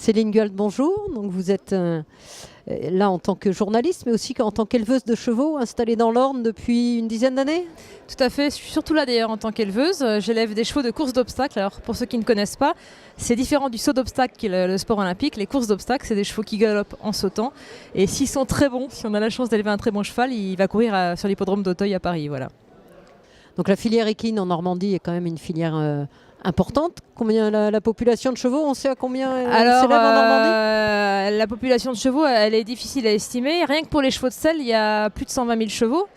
Céline Guald, bonjour. Donc vous êtes là en tant que journaliste, mais aussi en tant qu'éleveuse de chevaux installée dans l'Orne depuis une dizaine d'années. Tout à fait, je suis surtout là d'ailleurs en tant qu'éleveuse. J'élève des chevaux de course d'obstacles. Alors pour ceux qui ne connaissent pas, c'est différent du saut d'obstacles qui est le sport olympique. Les courses d'obstacles, c'est des chevaux qui galopent en sautant. Et s'ils sont très bons, si on a la chance d'élever un très bon cheval, il va courir sur l'hippodrome d'Auteuil à Paris. Voilà. Donc la filière équine en Normandie est quand même une filière importante. Combien la population de chevaux, on sait à combien elle s'élève en Normandie? La population de chevaux, elle est difficile à estimer. Rien que pour les chevaux de selle, il y a plus de 120 000 chevaux.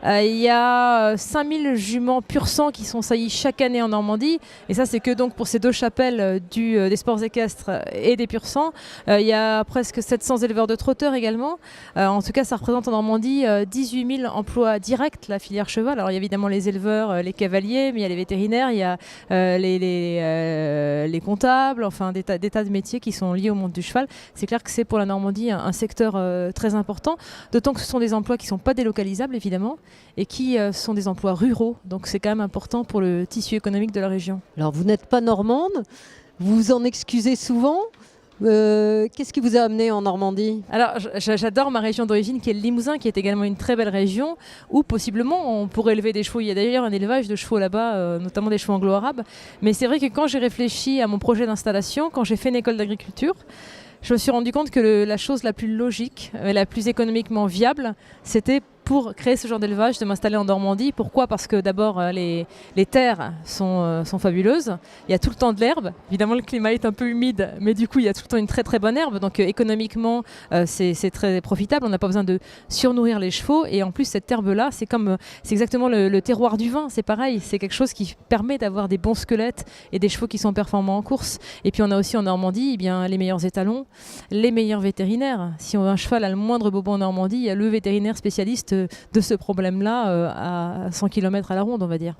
Il y a 5 000 juments pur sang qui sont saillies chaque année en Normandie. Et ça, c'est que donc pour ces deux chapelles des sports équestres et des pur sang. Il y a presque 700 éleveurs de trotteurs également. En tout cas, ça représente en Normandie 18 000 emplois directs, la filière cheval. Alors, il y a évidemment les éleveurs, les cavaliers, mais il y a les vétérinaires, il y a les comptables, enfin des tas de métiers qui sont liés au monde du cheval. C'est clair que c'est pour la Normandie un secteur très important, d'autant que ce sont des emplois qui ne sont pas délocalisables évidemment et qui sont des emplois ruraux, donc c'est quand même important pour le tissu économique de la région. Alors vous n'êtes pas normande, vous vous en excusez souvent. Qu'est-ce qui vous a amené en Normandie? Alors j'adore ma région d'origine qui est le Limousin, qui est également une très belle région où possiblement on pourrait élever des chevaux. Il y a d'ailleurs un élevage de chevaux là-bas, notamment des chevaux anglo-arabes. Mais c'est vrai que quand j'ai réfléchi à mon projet d'installation, quand j'ai fait une école d'agriculture, je me suis rendu compte que la chose la plus logique, la plus économiquement viable, c'était pour créer ce genre d'élevage, de m'installer en Normandie. Pourquoi? Parce que d'abord, les terres sont fabuleuses. Il y a tout le temps de l'herbe. Évidemment, le climat est un peu humide, mais du coup, il y a tout le temps une très très bonne herbe. Donc économiquement, c'est très profitable. On n'a pas besoin de surnourrir les chevaux. Et en plus, cette herbe-là, c'est exactement le terroir du vin. C'est pareil. C'est quelque chose qui permet d'avoir des bons squelettes et des chevaux qui sont performants en course. Et puis, on a aussi en Normandie les meilleurs étalons, les meilleurs vétérinaires. Si un cheval a le moindre bobo en Normandie, il y a le vétérinaire spécialiste de ce problème-là à 100 km à la ronde, on va dire.